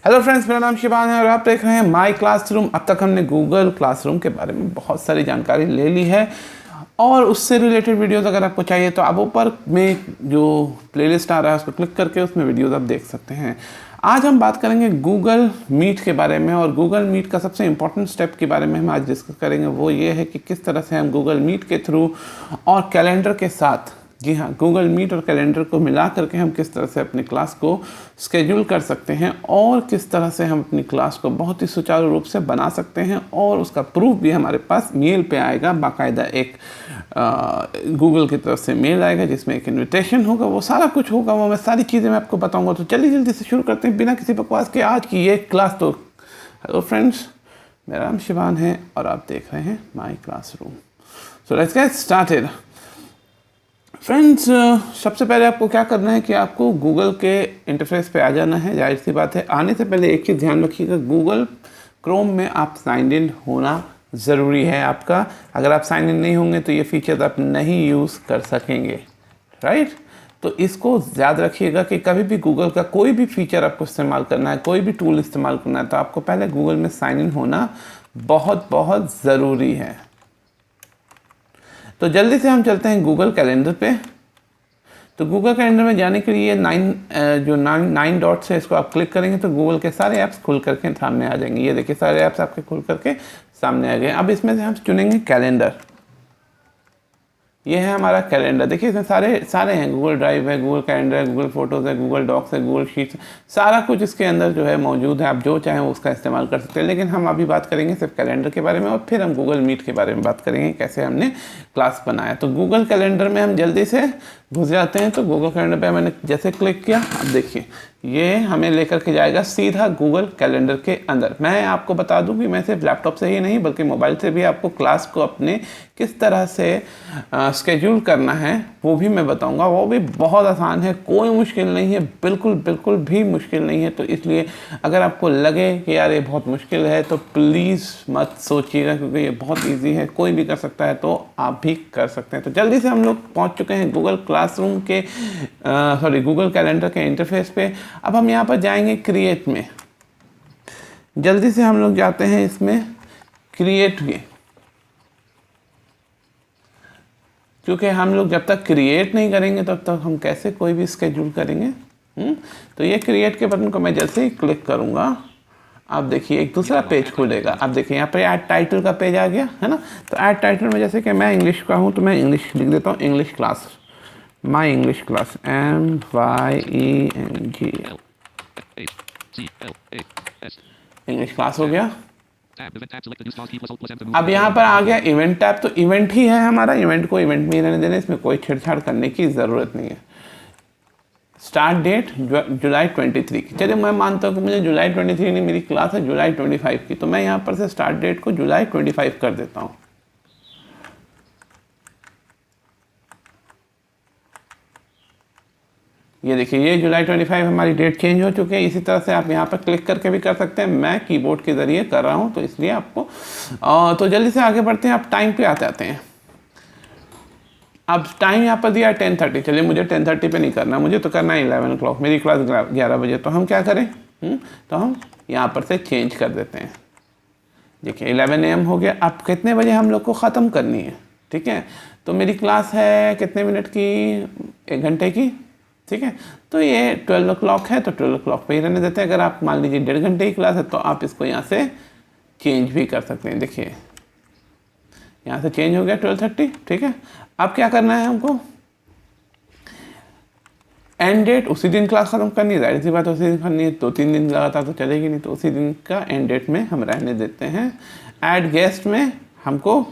Hello friends, मेरा नाम शिवान है और आप देख रहे हैं माई क्लासरूम। अब तक हमने गूगल क्लासरूम के बारे में बहुत सारी जानकारी ले ली है और उससे रिलेटेड वीडियोस अगर आपको चाहिए तो आप ऊपर में जो प्लेलिस्ट आ रहा है उसको क्लिक करके उसमें वीडियोस आप देख सकते हैं। आज हम बात करेंगे गूगल मीट के बारे में और गूगल मीट का सबसे इम्पोर्टेंट स्टेप के बारे में हम आज डिस्कस करेंगे। वो ये है कि किस तरह से हम गूगल मीट के थ्रू और कैलेंडर के साथ, जी हाँ, गूगल मीट और कैलेंडर को मिला करके हम किस तरह से अपनी क्लास को स्केड्यूल कर सकते हैं और किस तरह से हम अपनी क्लास को बहुत ही सुचारू रूप से बना सकते हैं। और उसका प्रूफ भी हमारे पास मेल पे आएगा, बाकायदा एक गूगल की तरफ से मेल आएगा जिसमें एक इन्विटेशन होगा, वो सारा कुछ होगा, वो मैं सारी चीज़ें मैं आपको बताऊँगा। तो चलिए जल्दी से शुरू करते हैं बिना किसी बकवास के आज की ये क्लास। तो हेलो फ्रेंड्स, मेरा नाम शिवान है और आप देख रहे हैं माई classroom. So let's get started. Friends, सबसे पहले आपको क्या करना है कि आपको गूगल के इंटरफेस पे आ जाना है। जाहिर सी बात है, आने से पहले एक चीज़ ध्यान रखिएगा, गूगल क्रोम में आप साइन इन होना ज़रूरी है आपका। अगर आप साइन इन नहीं होंगे तो ये फीचर आप नहीं यूज़ कर सकेंगे, राइट। तो इसको याद रखिएगा कि कभी भी गूगल का कोई भी फीचर आपको इस्तेमाल करना है, कोई भी टूल इस्तेमाल करना है, तो आपको पहले गूगल में साइन इन होना बहुत बहुत ज़रूरी है। तो जल्दी से हम चलते हैं गूगल कैलेंडर पे। तो गूगल कैलेंडर में जाने के लिए नाइन डॉट्स है, इसको आप क्लिक करेंगे तो गूगल के सारे ऐप्स खुल करके सामने आ जाएंगे। ये देखिए, सारे ऐप्स आपके खुल करके सामने आ गए। अब इसमें से हम चुनेंगे कैलेंडर। ये है हमारा कैलेंडर। देखिए इसमें सारे हैं, गूगल ड्राइव है, गूगल कैलेंडर है, गूगल फोटोज़ है, गूगल डॉक्स है, गूगल शीट्स, सारा कुछ इसके अंदर जो है मौजूद है। आप जो चाहें वो उसका इस्तेमाल कर सकते हैं, लेकिन हम अभी बात करेंगे सिर्फ कैलेंडर के बारे में और फिर हम गूगल मीट के बारे में बात करेंगे कैसे हमने क्लास बनाया। तो गूगल कैलेंडर में हम जल्दी से घुस जाते हैं। तो गूगल कैलेंडर पर मैंने जैसे क्लिक किया, अब देखिए ये हमें लेकर के जाएगा सीधा गूगल कैलेंडर के अंदर। मैं आपको बता दूं कि मैं सिर्फ लैपटॉप से ही नहीं बल्कि मोबाइल से भी आपको क्लास को अपने किस तरह से स्केड्यूल करना है वो भी मैं बताऊंगा। वो भी बहुत आसान है, कोई मुश्किल नहीं है, बिल्कुल भी मुश्किल नहीं है। तो इसलिए अगर आपको लगे कि यार ये बहुत मुश्किल है तो प्लीज़ मत सोचिएगा, क्योंकि ये बहुत ईजी है, कोई भी कर सकता है, तो आप भी कर सकते हैं। तो जल्दी से हम लोग पहुँच चुके हैं गूगल क्लासरूम के गूगल कैलेंडर के इंटरफेस पे। अब हम यहाँ पर जाएंगे क्रिएट में। जल्दी से हम लोग जाते हैं इसमें क्रिएट में, क्योंकि हम लोग जब तक क्रिएट नहीं करेंगे तब तक हम कैसे कोई भी स्केड्यूल करेंगे। तो ये क्रिएट के बटन को मैं जैसे ही क्लिक करूँगा, आप देखिए एक दूसरा पेज खुलेगा। आप देखिए यहाँ पे ऐड टाइटल का पेज आ गया है ना। तो ऐड टाइटल में जैसे कि मैं इंग्लिश का हूँ तो मैं इंग्लिश लिख देता हूँ, English class, my English class, MYENG, English class हो गया। अब यहाँ पर आ गया इवेंट टैब। तो इवेंट ही है हमारा, इवेंट को इवेंट में ही रहने देना, इसमें कोई छेड़छाड़ करने की ज़रूरत नहीं है। स्टार्ट डेट जुलाई 23 की। चलिए मैं मानता हूँ कि मुझे जुलाई 23 नहीं, मेरी क्लास है जुलाई 25 की, तो मैं यहाँ पर से स्टार्ट डेट को जुलाई 25 कर देता हूँ। ये देखिए, ये जुलाई 25 हमारी डेट चेंज हो चुकी है। इसी तरह से आप यहाँ पर क्लिक करके भी कर सकते हैं। मैं कीबोर्ड के ज़रिए कर रहा हूँ तो इसलिए आपको तो जल्दी से आगे बढ़ते हैं। आप टाइम पे आते हैं। अब टाइम यहाँ पर दिया है 10:30। चलिए मुझे 10:30 पे नहीं करना, मुझे तो करना है 11 o'clock। मेरी क्लास 11 बजे। तो हम क्या करें, तो हम यहाँ पर से चेंज कर देते हैं। देखिए 11 AM हो गया। अब कितने बजे हम लोग को ख़त्म करनी है, ठीक है। तो मेरी क्लास है कितने मिनट की, 1 घंटे की, ठीक है। तो ये 12 o'clock है तो 12 o'clock पे ही रहने देते हैं। अगर आप मान लीजिए 1.5 घंटे की क्लास है तो आप इसको यहाँ से चेंज भी कर सकते हैं। देखिए यहाँ से चेंज हो गया 12:30, ठीक है। अब क्या करना है हमको, एंड डेट उसी दिन क्लास ख़त्म करनी है, जाहिर सी बात उसी दिन करनी है। 2-3 दिन लगातार तो चलेगी नहीं, तो उसी दिन का एंड डेट में हम रहने देते हैं। ऐड गेस्ट में हमको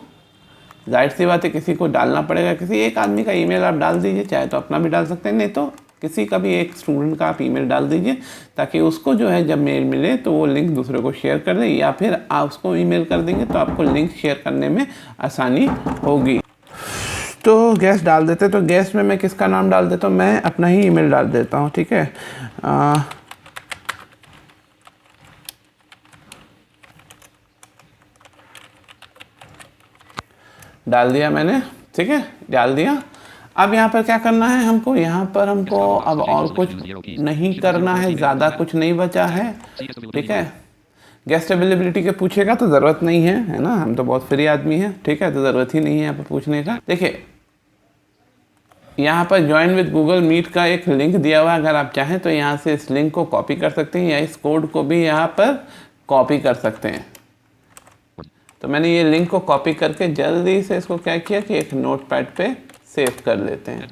जाहिर सी बात है किसी को डालना पड़ेगा, किसी एक आदमी का ईमेल आप डाल दीजिए, चाहे तो अपना भी डाल सकते हैं, नहीं तो किसी का भी एक स्टूडेंट का आप ईमेल डाल दीजिए, ताकि उसको जो है जब मेल मिले तो वो लिंक दूसरे को शेयर कर दे, या फिर आप उसको ईमेल कर देंगे तो आपको लिंक शेयर करने में आसानी होगी। तो गेस्ट डाल देते, तो गेस्ट में मैं किसका नाम डाल देता हूँ, मैं अपना ही ईमेल डाल देता हूँ, ठीक है। डाल दिया मैंने, ठीक है, डाल दिया। अब यहाँ पर क्या करना है हमको, यहाँ पर हमको अब और कुछ नहीं करना है, ज़्यादा कुछ नहीं बचा है, ठीक है। गेस्ट अवेलेबिलिटी के पूछेगा तो ज़रूरत नहीं है ना, हम तो बहुत फ्री आदमी हैं, ठीक है, तो ज़रूरत ही नहीं है यहाँ पर पूछने का। देखिए यहाँ पर ज्वाइन विद गूगल मीट का एक लिंक दिया हुआ है, अगर आप चाहें तो यहाँ से इस लिंक को कॉपी कर सकते हैं या इस कोड को भी यहाँ पर कॉपी कर सकते हैं। तो मैंने ये लिंक को कॉपी करके जल्दी से इसको क्या किया कि एक नोटपैड पे सेव कर लेते हैं।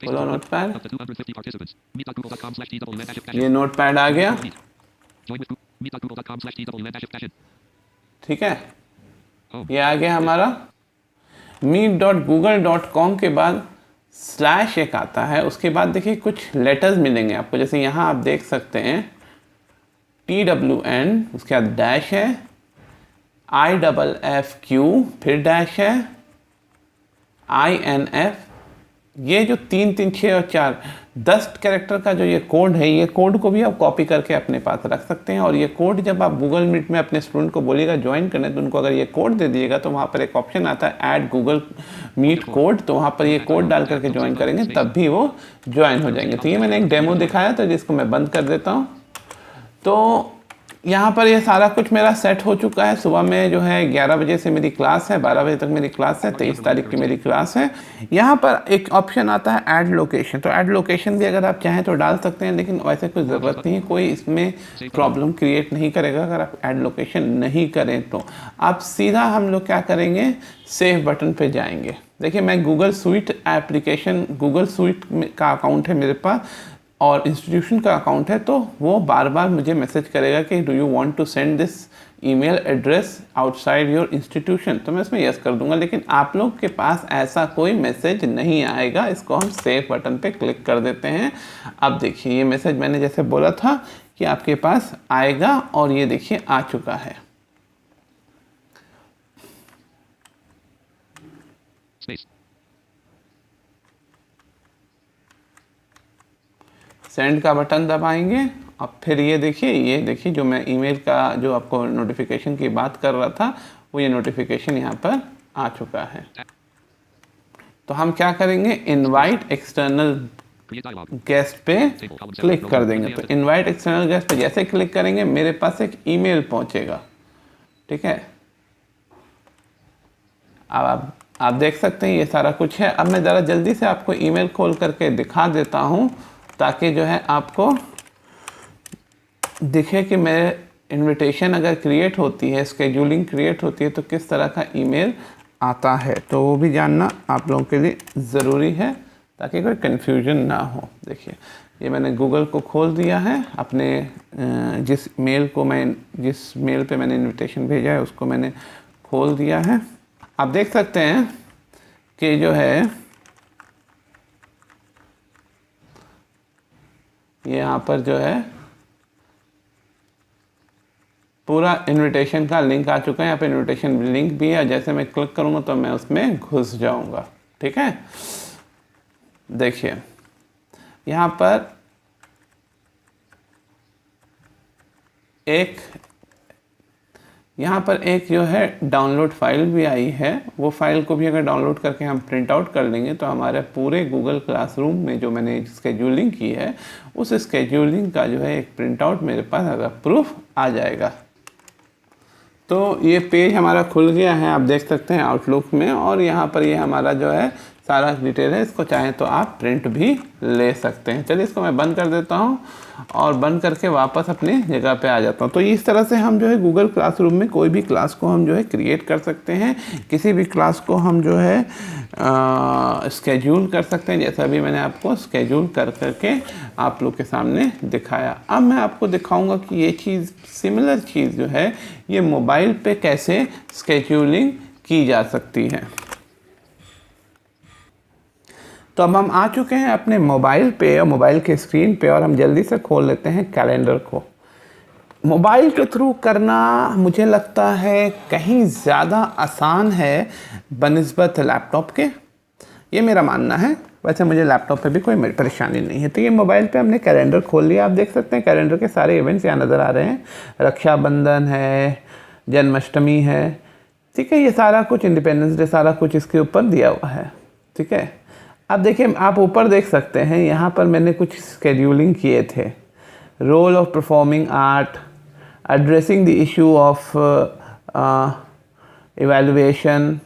बोलो नोटपैड, ये नोटपैड आ गया, ठीक है, ये आ गया हमारा। meet.google.com के बाद स्लैश एक आता है, उसके बाद देखिए कुछ लेटर्स मिलेंगे आपको, जैसे यहाँ आप देख सकते हैं TWN, उसके बाद डैश है, IFFQ, फिर डैश है, INF, ये जो 3 3 6 और 4 10 कैरेक्टर का जो ये कोड है, ये कोड को भी आप कॉपी करके अपने पास रख सकते हैं। और ये कोड जब आप गूगल मीट में अपने स्टूडेंट को बोलिएगा ज्वाइन करने, तो उनको अगर ये कोड दे दिएगा तो वहाँ पर एक ऑप्शन आता है ऐड गूगल मीट कोड, तो वहाँ पर ये कोड डाल करके ज्वाइन करेंगे तब भी वो ज्वाइन हो जाएंगे। तो ये मैंने एक डेमो दिखाया था जिसको मैं बंद कर देता हूँ। तो यहाँ पर ये सारा कुछ मेरा सेट हो चुका है। सुबह में जो है 11 बजे से मेरी क्लास है, 12 बजे तक मेरी क्लास है, 23 तारीख की मेरी क्लास है। यहाँ पर एक ऑप्शन आता है ऐड लोकेशन, तो ऐड लोकेशन भी अगर आप चाहें तो डाल सकते हैं, लेकिन वैसे कोई ज़रूरत नहीं है, कोई इसमें प्रॉब्लम क्रिएट नहीं करेगा अगर आप ऐड लोकेशन नहीं करें तो। आप सीधा हम लोग क्या करेंगे, सेव बटन पे जाएंगे। देखिए मैं Google sweet application, Google sweet का अकाउंट है मेरे पास और इंस्टीट्यूशन का अकाउंट है, तो वो बार बार मुझे मैसेज करेगा कि do you want to send this email address outside your institution, तो मैं इसमें यस कर दूंगा। लेकिन आप लोग के पास ऐसा कोई मैसेज नहीं आएगा। इसको हम सेव बटन पे क्लिक कर देते हैं। अब देखिए ये मैसेज मैंने जैसे बोला था कि आपके पास आएगा, और ये देखिए आ चुका है। सेंड का बटन दबाएंगे। अब फिर ये देखिए जो मैं ईमेल का जो आपको नोटिफिकेशन की बात कर रहा था, वो ये नोटिफिकेशन यहाँ पर आ चुका है। तो हम क्या करेंगे, इनवाइट एक्सटर्नल गेस्ट पे क्लिक कर देंगे। तो इनवाइट एक्सटर्नल गेस्ट पे जैसे क्लिक करेंगे मेरे पास एक ईमेल पहुँचेगा, ठीक है। अब आप देख सकते हैं ये सारा कुछ है। अब मैं ज़रा जल्दी से आपको ईमेल खोल करके दिखा देता हूँ, ताकि जो है आपको दिखे कि मेरे इनविटेशन अगर क्रिएट होती है, स्केड्यूलिंग क्रिएट होती है, तो किस तरह का ईमेल आता है। तो वो भी जानना आप लोगों के लिए ज़रूरी है ताकि कोई कन्फ्यूजन ना हो। देखिए ये मैंने गूगल को खोल दिया है, अपने जिस मेल पे मैंने इनविटेशन भेजा है उसको मैंने खोल दिया है। आप देख सकते हैं कि जो है यहाँ पर जो है पूरा इनविटेशन का लिंक आ चुका है। यहाँ पे इनविटेशन लिंक भी है, जैसे मैं क्लिक करूँगा तो मैं उसमें घुस जाऊँगा, ठीक है। देखिए यहाँ पर एक जो है डाउनलोड फाइल भी आई है। वो फाइल को भी अगर डाउनलोड करके हम प्रिंट आउट कर लेंगे तो हमारे पूरे गूगल क्लासरूम में जो मैंने स्केड्यूलिंग की है, उस स्केड्यूलिंग का जो है एक प्रिंट आउट मेरे पास अगर प्रूफ आ जाएगा। तो ये पेज हमारा खुल गया है, आप देख सकते हैं आउटलुक में, और यहाँ पर ये हमारा जो है सारा डिटेल है। इसको चाहें तो आप प्रिंट भी ले सकते हैं। चलिए इसको मैं बंद कर देता हूँ और बंद करके वापस अपनी जगह पे आ जाता हूँ। तो इस तरह से हम जो है गूगल क्लासरूम में कोई भी क्लास को हम जो है क्रिएट कर सकते हैं, किसी भी क्लास को हम जो है स्केड्यूल कर सकते हैं, जैसा भी मैंने आपको स्केड्यूल कर करके आप लोग के सामने दिखाया। अब मैं आपको दिखाऊंगा कि ये चीज़, सिमिलर चीज़ जो है ये मोबाइल पे कैसे स्केड्यूलिंग की जा सकती है। तो अब हम आ चुके हैं अपने मोबाइल पे और मोबाइल के स्क्रीन पे, और हम जल्दी से खोल लेते हैं कैलेंडर को। मोबाइल के थ्रू करना मुझे लगता है कहीं ज़्यादा आसान है बनिस्बत लैपटॉप के, ये मेरा मानना है। वैसे मुझे लैपटॉप पे भी कोई परेशानी नहीं है। तो ये मोबाइल पे हमने कैलेंडर खोल लिया। आप देख सकते हैं कैलेंडर के सारे इवेंट्स यहाँ नज़र आ रहे हैं। रक्षाबंधन है, जन्माष्टमी है, ठीक है, ये सारा कुछ, इंडिपेंडेंस डे, सारा कुछ इसके ऊपर दिया हुआ है, ठीक है। अब देखिए, आप ऊपर देख सकते हैं, यहाँ पर मैंने कुछ स्केड्यूलिंग किए थे। Role of performing art, addressing the issue of evaluation,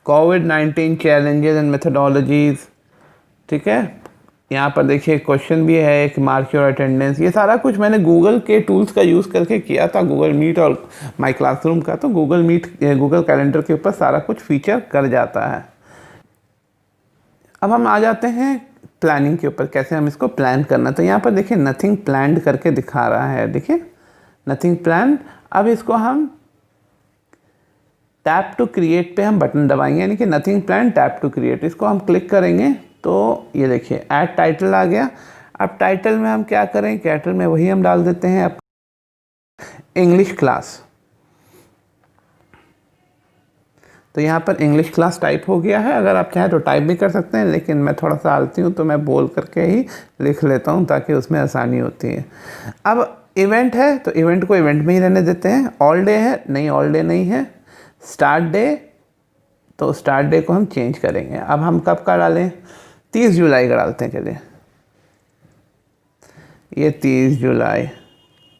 COVID challenges and methodologies. ठीक है, यहाँ पर देखिए क्वेश्चन भी है, एक मार्क योर अटेंडेंस। ये सारा कुछ मैंने गूगल के टूल्स का यूज़ करके किया था, गूगल मीट और माई क्लासरूम का। तो गूगल कैलेंडर के ऊपर सारा कुछ फीचर कर जाता है। अब हम आ जाते हैं प्लानिंग के ऊपर, कैसे हम इसको प्लान करना। तो यहाँ पर देखिए नथिंग प्लान्ड करके दिखा रहा है, देखिए नथिंग प्लान। अब इसको हम टैप टू क्रिएट पे हम बटन दबाएंगे, यानी कि nothing plan tap to create. इसको हम क्लिक करेंगे तो ये देखिए ऐड टाइटल आ गया। अब टाइटल में हम क्या करें, टाइटल में वही हम डाल देते हैं इंग्लिश क्लास। तो यहाँ पर इंग्लिश क्लास टाइप हो गया है। अगर आप चाहें तो टाइप भी कर सकते हैं, लेकिन मैं थोड़ा सा आलसी हूँ तो मैं बोल करके ही लिख लेता हूँ ताकि उसमें आसानी होती है। अब इवेंट है तो इवेंट को इवेंट में ही रहने देते हैं। ऑल डे है, नहीं ऑल डे नहीं है। स्टार्ट डे, तो स्टार्ट डे को हम चेंज करेंगे। अब हम कब का डालें, 30 जुलाई का डालते हैं। चलिए ये 30 जुलाई,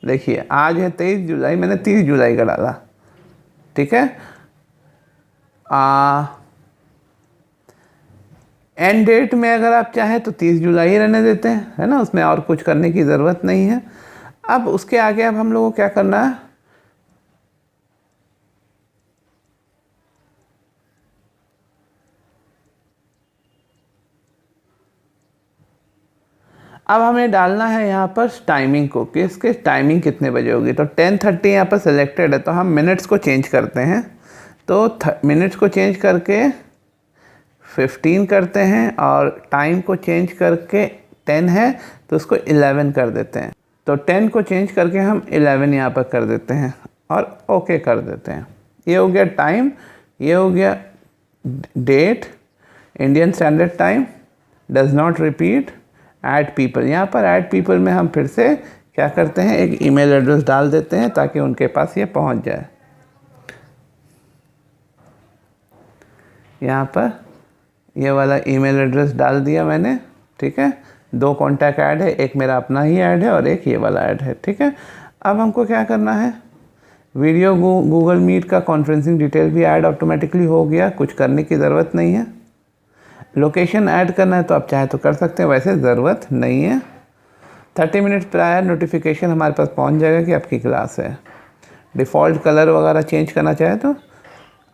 देखिए आज है 23 जुलाई, मैंने 30 जुलाई का डाला। ठीक है, एंड डेट में अगर आप चाहें तो 30 जुलाई रहने देते हैं, है ना, उसमें और कुछ करने की ज़रूरत नहीं है। अब उसके आगे अब हम लोगों को क्या करना है, अब हमें डालना है यहाँ पर टाइमिंग को, कि इसके टाइमिंग कितने बजे होगी। तो 10:30 यहाँ पर सिलेक्टेड है, तो हम मिनट्स को चेंज करते हैं। तो मिनट्स को चेंज करके 15 करते हैं, और टाइम को चेंज करके 10 है तो उसको 11 कर देते हैं। तो 10 को चेंज करके हम 11 यहाँ पर कर देते हैं और ओके कर देते हैं। ये हो गया टाइम, ये हो गया date, Indian standard time, does not repeat, add people. यहाँ पर ऐड पीपल में हम फिर से क्या करते हैं, एक ईमेल एड्रेस डाल देते हैं ताकि उनके पास ये पहुँच जाए। यहाँ पर ये वाला ईमेल एड्रेस डाल दिया मैंने। ठीक है, 2 कॉन्टैक्ट ऐड है, एक मेरा अपना ही ऐड है और एक ये वाला ऐड है। ठीक है, अब हमको क्या करना है, वीडियो गूगल मीट का कॉन्फ्रेंसिंग डिटेल भी ऐड ऑटोमेटिकली हो गया, कुछ करने की ज़रूरत नहीं है। लोकेशन ऐड करना है तो आप चाहे तो कर सकते हैं, वैसे ज़रूरत नहीं है। 30 मिनट प्रायर नोटिफिकेशन हमारे पास पहुंच जाएगा कि आपकी क्लास है। डिफ़ॉल्ट कलर वगैरह चेंज करना चाहे तो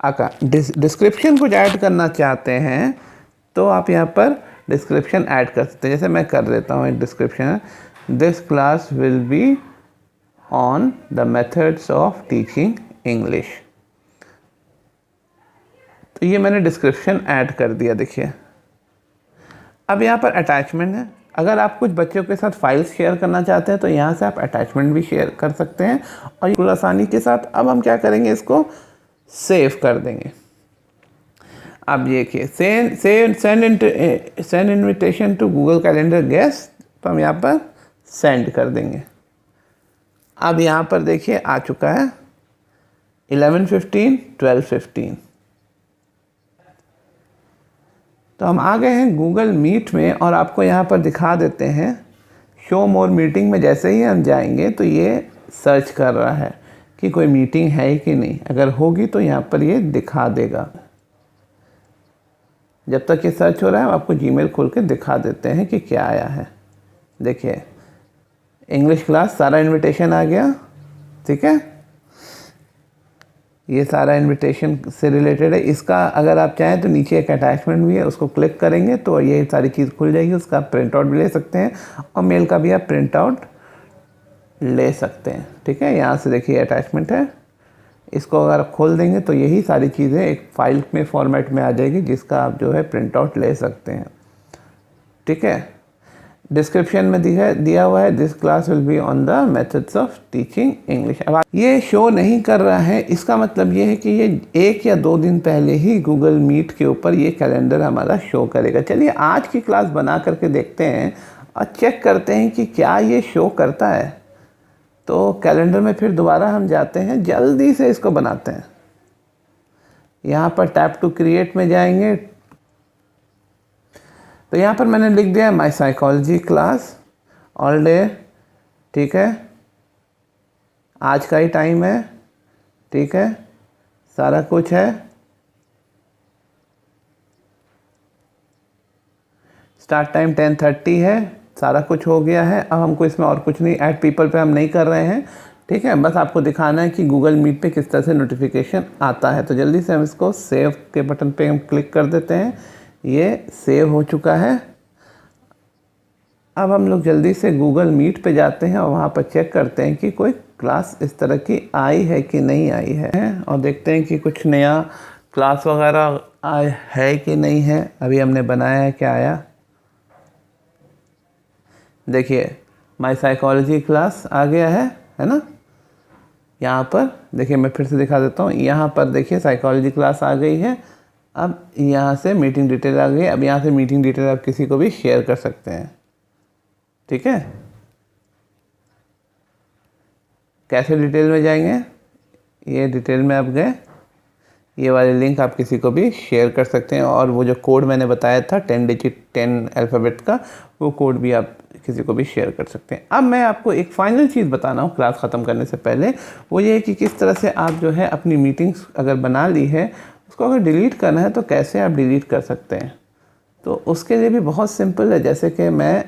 डिस्क्रिप्शन कुछ ऐड करना चाहते हैं तो आप यहाँ पर डिस्क्रिप्शन ऐड कर सकते हैं। जैसे मैं कर देता हूँ एक description, this class will be on the methods of teaching English. तो ये मैंने डिस्क्रिप्शन ऐड कर दिया। देखिए अब यहाँ पर अटैचमेंट है। अगर आप कुछ बच्चों के साथ फाइल्स शेयर करना चाहते हैं तो यहाँ से आप अटैचमेंट भी शेयर कर सकते हैं और बिल्कुल आसानी के साथ। अब हम क्या करेंगे, इसको सेव कर देंगे। अब देखिए send invitation to Google calendar guest, तो हम यहाँ पर सेंड कर देंगे। अब यहाँ पर देखिए आ चुका है 11:15, 12:15। तो हम आ गए हैं गूगल मीट में और आपको यहाँ पर दिखा देते हैं शो मोर मीटिंग में। जैसे ही हम जाएंगे तो ये सर्च कर रहा है कि कोई मीटिंग है कि नहीं, अगर होगी तो यहाँ पर ये दिखा देगा। जब तक ये सर्च हो रहा है आपको जीमेल खोल के दिखा देते हैं कि क्या आया है। देखिए इंग्लिश क्लास सारा इनविटेशन आ गया। ठीक है, ये सारा इनविटेशन से रिलेटेड है। इसका अगर आप चाहें तो नीचे एक अटैचमेंट भी है, उसको क्लिक करेंगे तो ये सारी चीज़ खुल जाएगी। उसका प्रिंट आउट भी ले सकते हैं और मेल का भी आप प्रिंट आउट ले सकते हैं। ठीक है, यहाँ से देखिए अटैचमेंट है, इसको अगर आप खोल देंगे तो यही सारी चीज़ें एक फ़ाइल में फॉर्मेट में आ जाएगी जिसका आप जो है प्रिंट आउट ले सकते हैं। ठीक है, डिस्क्रिप्शन में दिया हुआ है this class will be on the methods of teaching English. अब ये शो नहीं कर रहा है, इसका मतलब ये है कि ये 1 या 2 दिन पहले ही गूगल मीट के ऊपर ये कैलेंडर हमारा शो करेगा। चलिए आज की क्लास बना करके देखते हैं और चेक करते हैं कि क्या ये शो करता है। तो कैलेंडर में फिर दोबारा हम जाते हैं, जल्दी से इसको बनाते हैं। यहाँ पर टैप टू क्रिएट में जाएंगे, तो यहाँ पर मैंने लिख दिया माई साइकोलॉजी क्लास ऑल डे, ठीक है, आज का ही टाइम है, ठीक है, सारा कुछ है, स्टार्ट टाइम 10:30 है, सारा कुछ हो गया है। अब हमको इसमें और कुछ नहीं, ऐड पीपल पे हम नहीं कर रहे हैं, ठीक है, बस आपको दिखाना है कि गूगल मीट पे किस तरह से नोटिफिकेशन आता है। तो जल्दी से हम इसको सेव के बटन पे हम क्लिक कर देते हैं, ये सेव हो चुका है। अब हम लोग जल्दी से गूगल मीट पे जाते हैं और वहाँ पर चेक करते हैं कि कोई क्लास इस तरह की आई है कि नहीं आई है, और देखते हैं कि कुछ नया क्लास वगैरह आया है कि नहीं है। अभी हमने बनाया है, क्या आया, देखिए माई साइकोलॉजी क्लास आ गया है ना। यहाँ पर देखिए, मैं फिर से दिखा देता हूँ, यहाँ पर देखिए साइकोलॉजी क्लास आ गई है। अब यहाँ से मीटिंग डिटेल आ गई। अब यहाँ से मीटिंग डिटेल आप किसी को भी शेयर कर सकते हैं, ठीक है। कैसे डिटेल में जाएंगे, ये डिटेल में आप गए, ये वाले लिंक आप किसी को भी शेयर कर सकते हैं। और वो जो कोड मैंने बताया था 10 डिजिट 10 अल्फ़ाबेट का, वो कोड भी आप किसी को भी शेयर कर सकते हैं। अब मैं आपको एक फाइनल चीज़ बताना हूँ क्लास ख़त्म करने से पहले, वो ये है कि किस तरह से आप जो है अपनी मीटिंग्स अगर बना ली है, उसको अगर डिलीट करना है तो कैसे आप डिलीट कर सकते हैं। तो उसके लिए भी बहुत सिंपल है। जैसे कि मैं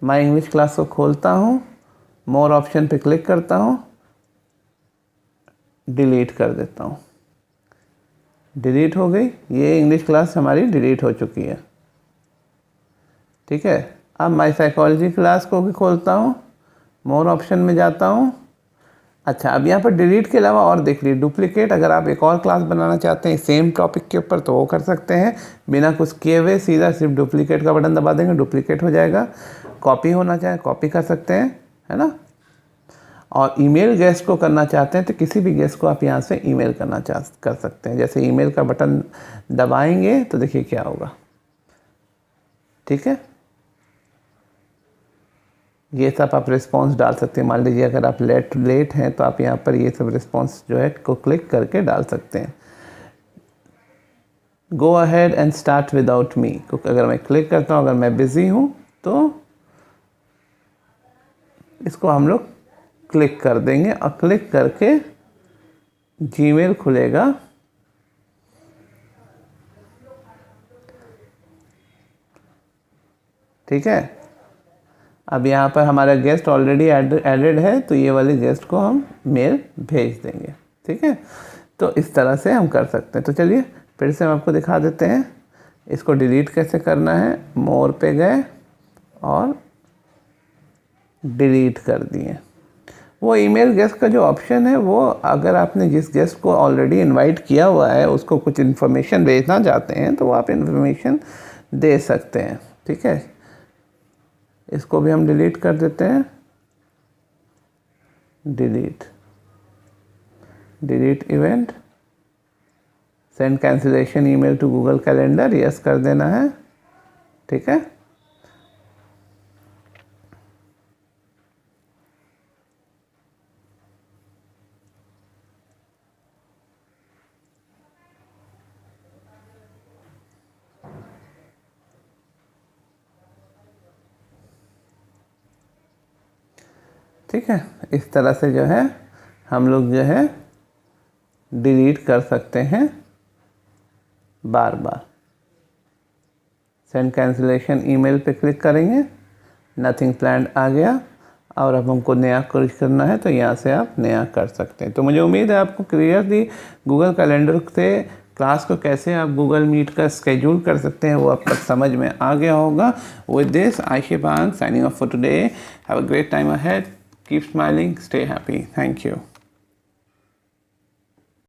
माई इंग्लिश क्लास को खोलता हूँ, मोर ऑप्शन पे क्लिक करता हूँ, डिलीट कर देता हूँ, डिलीट हो गई। ये इंग्लिश क्लास हमारी डिलीट हो चुकी है, ठीक है। अब माई साइकोलॉजी क्लास को भी खोलता हूँ, मोर ऑप्शन में जाता हूँ। अच्छा, अब यहाँ पर डिलीट के अलावा और देख लीजिए, डुप्लीकेट, अगर आप एक और क्लास बनाना चाहते हैं सेम टॉपिक के ऊपर तो वो कर सकते हैं बिना कुछ किए हुए। सीधा सिर्फ डुप्लीकेट का बटन दबा देंगे, डुप्लीकेट हो जाएगा। कॉपी होना चाहे कॉपी कर सकते हैं, है ना। और ईमेल गेस्ट को करना चाहते हैं तो किसी भी गेस्ट को आप यहाँ से ईमेल कर सकते हैं। जैसे ईमेल का बटन दबाएंगे तो देखिए क्या होगा, ठीक है। ये सब आप रिस्पॉन्स डाल सकते हैं। मान लीजिए अगर आप लेट हैं तो आप यहाँ पर ये सब रिस्पॉन्स जो है को क्लिक करके डाल सकते हैं। Go ahead and start without me, क्योंकि अगर मैं क्लिक करता हूँ, अगर मैं बिज़ी हूँ तो इसको हम लोग क्लिक कर देंगे और क्लिक करके जीमेल खुलेगा। ठीक है, अब यहाँ पर हमारा गेस्ट ऑलरेडी एडेड है तो ये वाले गेस्ट को हम मेल भेज देंगे, ठीक है। तो इस तरह से हम कर सकते हैं। तो चलिए फिर से हम आपको दिखा देते हैं इसको डिलीट कैसे करना है। मोर पे गए और डिलीट कर दिए। वो ईमेल गेस्ट का जो ऑप्शन है वो अगर आपने जिस गेस्ट को ऑलरेडी इनवाइट किया हुआ है उसको कुछ इन्फॉर्मेशन भेजना चाहते हैं तो वो आप इन्फॉर्मेशन दे सकते हैं, ठीक है। इसको भी हम डिलीट कर देते हैं। Delete event, send cancellation email to Google calendar, yes कर देना है, ठीक है। ठीक है, इस तरह से जो है हम लोग जो है डिलीट कर सकते हैं बार बार। सेंड कैंसिलेशन ईमेल पे क्लिक करेंगे, नथिंग प्लान्ड आ गया। और अब हमको नया कुछ करना है तो यहाँ से आप नया कर सकते हैं। तो मुझे उम्मीद है आपको क्लियरली गूगल कैलेंडर से क्लास को कैसे आप गूगल मीट का स्केड्यूल कर सकते हैं वो अब तक समझ में आ गया होगा। With this I Shivang signing off for today. Have a great time ahead. Keep smiling, stay happy. Thank you.